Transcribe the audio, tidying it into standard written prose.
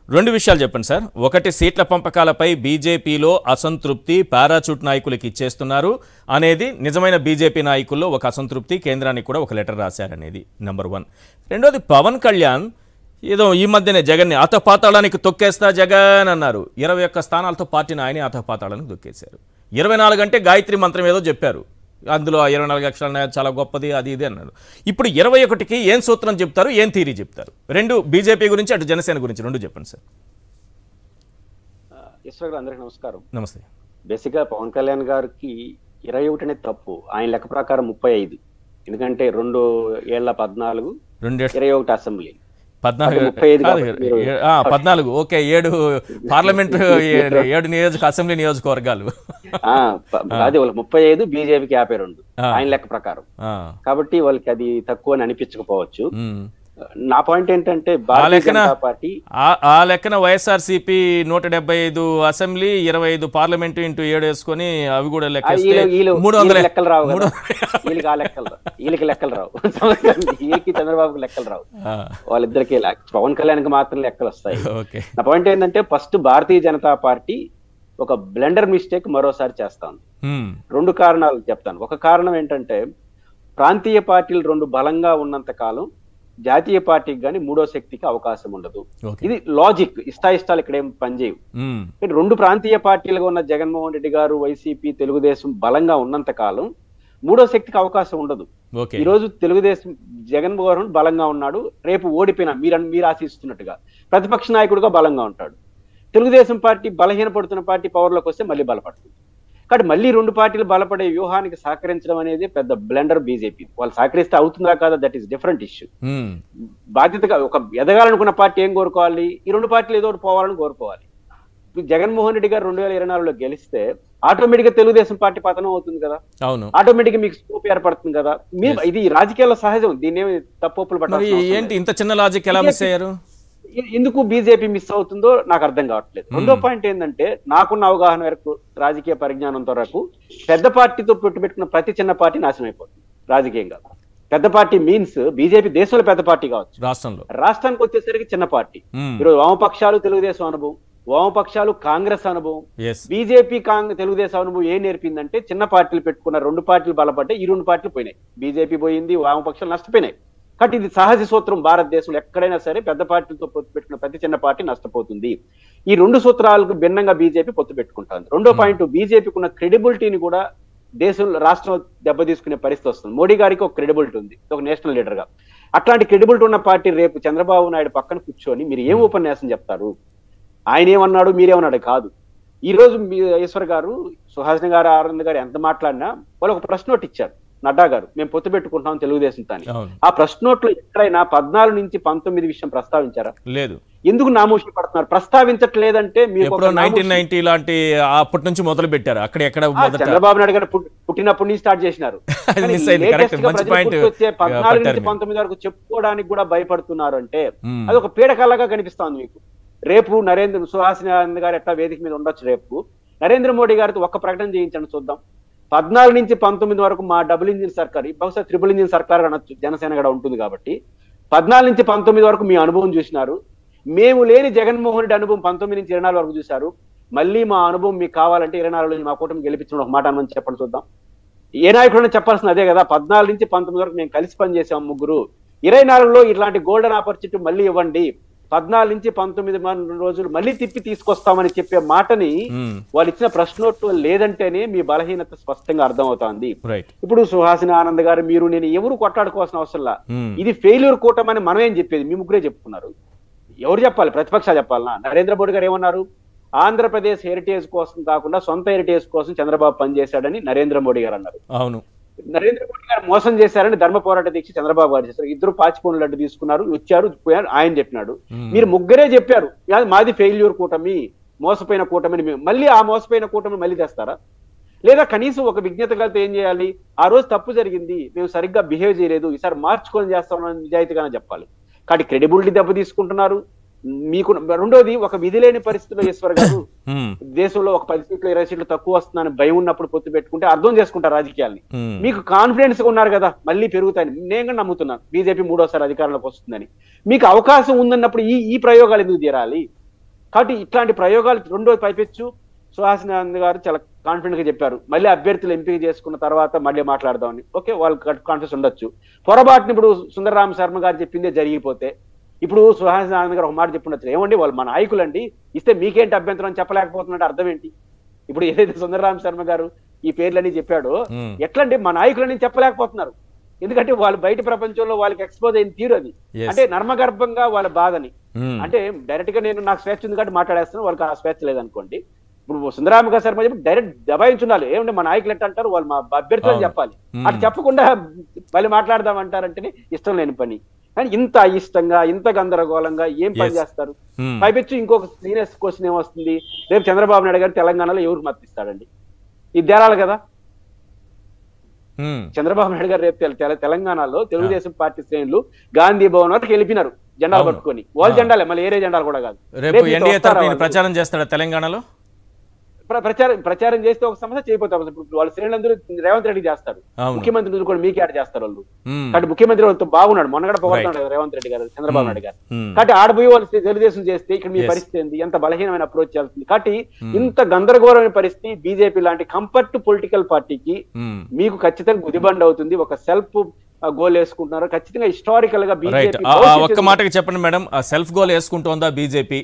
రెండు విషయాలు చెప్పండి సార్. ఒకటి, సీట్ల పంపకాలపై బీజేపీలో అసంతృప్తి పారాచూట్ నాయకులకి ఇచ్చేస్తున్నారు అనేది నిజమైన బీజేపీ నాయకుల్లో ఒక అసంతృప్తి, కేంద్రానికి కూడా ఒక లెటర్ రాశారనేది నెంబర్ 1. రెండోది, పవన్ కళ్యాణ్ ఏదో ఈ మధ్యనే జగన్ని అతపాతాళానికి తొక్కేస్తా జగన్ అన్నారు. 21 స్థానాలతో పార్టీని ఆయనే అతపాతాళానికి తొక్కేశారు. 24 అంటే గాయత్రి మంత్రం ఏదో చెప్పారు, అందులో 24 అక్షరాలు చాలా గొప్పది అది ఇది అన్నారు. ఇప్పుడు 21కి ఏం సూత్రం చెప్తారు, ఏం థీరీ చెప్తారు? రెండు, బీజేపీ గురించి అటు జనసేన గురించి రెండు చెప్పండి సార్. ఈశ్వర్ గారు అందరికీ నమస్కారం. నమస్తే. బేసిక్ గా పవన్ కళ్యాణ్ గారికి 21 అనేది తప్పు. ఆయన లెక్క ప్రకారం 35, ఎందుకంటే 2 ఏళ్ల 14, 21 అసెంబ్లీ 14 ఓకే, 7 పార్లమెంట్ 7 అసెంబ్లీ నియోజకవర్గాలు. అది వాళ్ళకి 35, బీజేపీకి 52 ఆయన లెక్క ప్రకారం. కాబట్టి వాళ్ళకి అది తక్కువ అని అనిపించకపోవచ్చు. నా పాయింట్ ఏంటంటే భారతీయ జనతా పార్టీ ఆ లెక్కన వైఎస్ఆర్సీపీ 175 అసెంబ్లీ 25 పార్లమెంట్ ఇంటూ 7 వేసుకొని అవి కూడా లెక్కలు రావు. వీళ్ళకి ఆ లెక్కలు రావు, వీళ్ళకి లెక్కలు రావు, వీళ్ళకి చంద్రబాబుకి లెక్కలు రావు, వాళ్ళిద్దరికి పవన్ కళ్యాణ్కి మాత్రం లెక్కలు వస్తాయి. నా పాయింట్ ఏంటంటే ఫస్ట్ భారతీయ జనతా పార్టీ ఒక బ్లెండర్ మిస్టేక్ మరోసారి చేస్తాను. 2 కారణాలు చెప్తాను. ఒక కారణం ఏంటంటే ప్రాంతీయ పార్టీలు 2 బలంగా ఉన్నంత కాలం జాతీయ పార్టీకి కానీ మూడో శక్తికి అవకాశం ఉండదు. ఇది లాజిక్. ఇష్టాయిష్టాలు ఇక్కడ ఏం పనిచేయవు. 2 ప్రాంతీయ పార్టీలుగా ఉన్న జగన్మోహన్ రెడ్డి గారు, వైసీపీ, తెలుగుదేశం బలంగా ఉన్నంత కాలం మూడో శక్తికి అవకాశం ఉండదు. ఈ రోజు తెలుగుదేశం జగన్మోహన్ బలంగా ఉన్నాడు, రేపు ఓడిపోయినా మీరు ఆశిస్తున్నట్టుగా ప్రతిపక్ష నాయకుడిగా బలంగా ఉంటాడు. తెలుగుదేశం పార్టీ బలహీనపడుతున్న పార్టీ పవర్లోకి వస్తే మళ్ళీ బలపడుతుంది. కాబట్టి మళ్ళీ 2 పార్టీలు బలపడే వ్యూహానికి సహకరించడం అనేది పెద్ద బ్లెండర్ బీజేపీ. వాళ్ళు సహకరిస్తే అవుతుందా కాదా, దట్ ఈస్ డిఫరెంట్ ఇష్యూ. బాధ్యతగా ఒక ఎదగాలనుకున్న పార్టీ ఏం కోరుకోవాలి, ఈ 2 పార్టీలు ఏదో ఒకటి పోవాలని కోరుకోవాలి. జగన్మోహన్ రెడ్డి గారు 2024లో గెలిస్తే ఆటోమేటిక్ గా తెలుగుదేశం పార్టీ పతనం అవుతుంది కదా, ఆటోమేటిక్ గా మీకు స్కోప్ ఏర్పడుతుంది కదా. ఇది రాజకీయాల్లో సహజం, దీన్ని తప్పులు పట్టాలి. ఏంటి ఇంత చిన్న లాజిక్ ఎలా మిస్ అయ్యారు? ఎందుకు బీజేపీ మిస్ అవుతుందో నాకు అర్థం కావట్లేదు. రెండో పాయింట్ ఏంటంటే నాకున్న అవగాహన వరకు, రాజకీయ పరిజ్ఞానంతో వరకు, పెద్ద పార్టీతో పెట్టుకున్న ప్రతి చిన్న పార్టీ నాశనం అయిపోతుంది రాజకీయంగా. పెద్ద పార్టీ మీన్స్ బీజేపీ దేశంలో పెద్ద పార్టీ కావచ్చు, రాష్ట్రానికి వచ్చేసరికి చిన్న పార్టీ. ఈరోజు వామపక్షాలు తెలుగుదేశం అనుభవం, వామపక్షాలు కాంగ్రెస్ అనుభవం, బీజేపీ తెలుగుదేశం అనుభవం ఏం నేర్పిందంటే చిన్న పార్టీలు పెట్టుకున్న 2 పార్టీలు బలపడ్డాయి, ఈ 2 పార్టీలు పోయినాయి. బీజేపీ పోయింది, వామపక్షాలు నష్టపోయినాయి. కాబట్టి ఇది సహజ సూత్రం. భారతదేశంలో ఎక్కడైనా సరే పెద్ద పార్టీలతో పొత్తు పెట్టుకున్న ప్రతి చిన్న పార్టీ నష్టపోతుంది. ఈ 2 సూత్రాలకు భిన్నంగా బీజేపీ పొత్తు పెట్టుకుంటుంది. రెండో పాయింట్, బీజేపీకి ఉన్న క్రెడిబిలిటీని కూడా దేశంలో రాష్ట్రం దెబ్బతీసుకునే పరిస్థితి వస్తుంది. మోడీ గారికి ఒక క్రెడిబిలిటీ ఉంది, ఒక నేషనల్ లీడర్ గా. అట్లాంటి క్రెడిబిలిటీ ఉన్న పార్టీ రేపు చంద్రబాబు నాయుడు పక్కన కూర్చొని మీరు ఏం ఉపన్యాసం చెప్తారు, ఆయన ఏమన్నాడు మీరేమన్నాడు కాదు. ఈ రోజు ఈశ్వర్ గారు, సుహాసిని గారు, ఆనంద్ గారు ఎంత మాట్లాడినా వాళ్ళు ఒక ప్రశ్న నోట్ ఇచ్చారు. నడ్డా గారు మేము పొత్తు పెట్టుకుంటున్నాం తెలుగుదేశం తాని. ఆ ప్రశ్న నోట్లో ఎక్కడైనా 14 నుంచి 19 విషయం ప్రస్తావించారా? లేదు. ఎందుకు నామోషి పడుతున్నారు? ప్రస్తావించట్లేదంటే మీరు 1990 లాంటి అప్పటి నుంచి మొదలు పెట్టారు. అక్కడ ఎక్కడ చంద్రబాబు నాయుడు గారు పుట్టినప్పటి నుంచి స్టార్ట్ చేసినారు. 14 నుంచి 19 వరకు చెప్పుకోవడానికి కూడా భయపడుతున్నారు అంటే అది ఒక పీడకల్లాగా కనిపిస్తుంది మీకు. రేపు సుహాసిని ఆనంద్ గారు ఎట్లా వేదిక మీద ఉండొచ్చు, రేపు నరేంద్ర మోడీ గారితో ఒక్క ప్రకటన చేయించండి చూద్దాం. 14 నుంచి 19 వరకు మా డబుల్ ఇంజిన్ సర్కార్, బహుశా ట్రిపుల్ ఇంజిన్ సర్కార్ అనొచ్చు, జనసేన కూడా ఉంటుంది కాబట్టి 14 నుంచి 19 వరకు మీ అనుభవం చూసినారు. మేము లేని జగన్మోహన్ రెడ్డి అనుభవం 19 నుంచి 24 వరకు చూశారు. మళ్ళీ మా అనుభవం మీకు కావాలంటే 24లో మా కూటమి గెలిపించడం ఒక మాట అనమని చెప్పండి చూద్దాం. ఏ నాయకుడైనా చెప్పాల్సింది అదే కదా. 14 నుంచి 19 వరకు మేము కలిసి పనిచేసాం ముగ్గురు, 24లో ఇట్లాంటి గోల్డెన్ ఆపర్చునిటీ మళ్ళీ ఇవ్వండి, 14 నుంచి 19 రోజులు మళ్ళీ తిప్పి తీసుకొస్తామని చెప్పే మాటని వాళ్ళు ఇచ్చిన ప్రశ్నోత్తు లేదంటేనే మీ బలహీనత స్పష్టంగా అర్థమవుతోంది. ఇప్పుడు సుహాసిని ఆనంద్ గారు, మీరు, నేను ఎవరు కొట్లాడుకోవాల్సిన అవసరంలా. ఇది ఫెయిల్యూర్ కూటమని మనమేం చెప్పేది, మీ ముగ్గురే చెప్పుకున్నారు. ఎవరు చెప్పాలి? ప్రతిపక్షాలు చెప్పాలనా? నరేంద్ర మోడీ గారు ఏమన్నారు? ఆంధ్రప్రదేశ్ హెరిటేజ్ కోసం కాకుండా సొంత హెరిటేజ్ కోసం చంద్రబాబు పనిచేశాడని నరేంద్ర మోడీ గారు అన్నారు. అవును, నరేంద్ర మోడీ గారు మోసం చేశారని ధర్మ పోరాట దీక్ష చంద్రబాబు గారు చేశారు. ఇద్దరు పాచిపోయిన లడ్డు తీసుకున్నారు, వచ్చారు, పోయారు, ఆయన చెప్పినాడు. మీరు ముగ్గురే చెప్పారు మాది ఫెయిల్యూర్ కూటమి, మోసపోయిన కూటమిని. మళ్ళీ ఆ మోసపోయిన కూటమిని మళ్ళీ తెస్తారా? లేదా కనీసం ఒక విజ్ఞత కలిపితే ఏం చేయాలి? ఆ రోజు తప్పు జరిగింది, మేము సరిగ్గా బిహేవ్ చేయలేదు, ఈసారి మార్చుకొని చేస్తామని నిజాయితీగానే చెప్పాలి. కాబట్టి క్రెడిబిలిటీ దెబ్బ తీసుకుంటున్నారు మీకు. రెండోది, ఒక విధి లేని పరిస్థితిలో ఈశ్వర్ గారు దేశంలో ఒక 10 సీట్లు 20 సీట్లు తక్కువ వస్తుందని భయం ఉన్నప్పుడు పొత్తు పెట్టుకుంటే అర్థం చేసుకుంటారు రాజకీయాల్ని. మీకు కాన్ఫిడెన్స్ గా ఉన్నారు కదా మళ్ళీ పెరుగుతాయని నేను నమ్ముతున్నాను, బీజేపీ 3వ సారి అధికారంలోకి వస్తుందని. మీకు అవకాశం ఉందన్నప్పుడు ఈ ప్రయోగాలు ఎందుకు తీరాలి? కాబట్టి ఇట్లాంటి ప్రయోగాలు రెండో పైపెచ్చు సుహాసిని ఆనంద్ గారు చాలా కాన్ఫిడెంట్ గా చెప్పారు, మళ్ళీ అభ్యర్థులు ఎంపిక చేసుకున్న తర్వాత మళ్ళీ మాట్లాడదామని. ఓకే, వాళ్ళకి కాన్ఫిడెన్స్ ఉండొచ్చు. పొరపాటున ఇప్పుడు సుందరరామ శర్మ గారు చెప్పిందే జరిగిపోతే, ఇప్పుడు సుహాసిని ఆనంద్ గారు ఒక మాట చెప్పుండొచ్చు, ఏమండి వాళ్ళు మా నాయకులండి, ఇస్తే మీకేంటి అభ్యంతరం అని చెప్పలేకపోతున్నట్టు అర్థం ఏంటి? ఇప్పుడు ఏదైతే సుందరరామ శర్మ గారు ఈ పేర్లన్నీ చెప్పాడో, ఎట్లండి మా నాయకులని చెప్పలేకపోతున్నారు? ఎందుకంటే వాళ్ళు బయట ప్రపంచంలో వాళ్ళకి ఎక్స్పోజ్ అయిన తీరు అది. అంటే నర్మగర్భంగా వాళ్ళ బాధని, అంటే డైరెక్ట్ గా నేను నాకు స్వేచ్ఛ ఉంది కాబట్టి మాట్లాడేస్తున్నాను, వాళ్ళకి ఆ స్వేచ్ఛ లేదనుకోండి. ఇప్పుడు సుందరామ శర్మ చెప్పి డైరెక్ట్ దబాయించుండాలి, ఏమంటే మా నాయకులు ఎట్లా అంటారు, వాళ్ళు మా అభ్యర్థులు చెప్పాలి. అటు చెప్పకుండా మళ్ళీ మాట్లాడదామంటారంటేనే ఇష్టం లేని పని. కానీ ఇంత అయిష్టంగా, ఇంత గందరగోళంగా ఏం పని చేస్తారు? పైపెచ్చు ఇంకొక సీరియస్ క్వశ్చన్ ఏమొస్తుంది, రేపు చంద్రబాబు నాయుడు గారు తెలంగాణలో ఎవరికి మద్దతిస్తాడండి? ఇది తేరాలి కదా. చంద్రబాబు నాయుడు గారు రేపు తెలంగాణలో తెలుగుదేశం పార్టీ శ్రేణులు గాంధీ భవన్ వరకు వెళ్ళిపోయినారు జెండాలు పట్టుకొని. వాళ్ళ జెండాలే, మళ్ళీ ఏరే జెండాలు కూడా కాదు. ప్రచారం చేస్తాడా తెలంగాణలో? ప్రచారం చేస్తే ఒక సమస్య చేయబోతారు. ఇప్పుడు వాళ్ళ శ్రేణులందరూ రేవంత్ రెడ్డి చేస్తారు, ముఖ్యమంత్రి కూడా మీకే ఆడ చేస్తారు వాళ్ళు. కాబట్టి ముఖ్యమంత్రి వాళ్ళతో బాగున్నాడు, మొన్నగడ పొగడుతున్నాడు రేవంత్ రెడ్డి గారు, చంద్రబాబు నాయుడు గారు. కాబట్టి ఆడపోయి వాళ్ళు తెలుగుదేశం చేస్తే ఇక్కడ మీ పరిస్థితి ఏంది, ఎంత బలహీనమైన అప్రోచ్ చేస్తుంది. కాబట్టి ఇంత గందరగోళమైన పరిస్థితి బీజేపీ లాంటి కంఫర్ట్ పొలిటికల్ పార్టీకి మీకు ఖచ్చితంగా గుదిబండ్ అవుతుంది. ఒక సెల్ఫ్ గోల్ వేసుకుంటున్నారు ఖచ్చితంగా. హిస్టారికల్ గా బీజేపీ ఒక్క మాటకి చెప్పండి మేడం, సెల్ఫ్ గోల్ వేసుకుంటోందా బీజేపీ?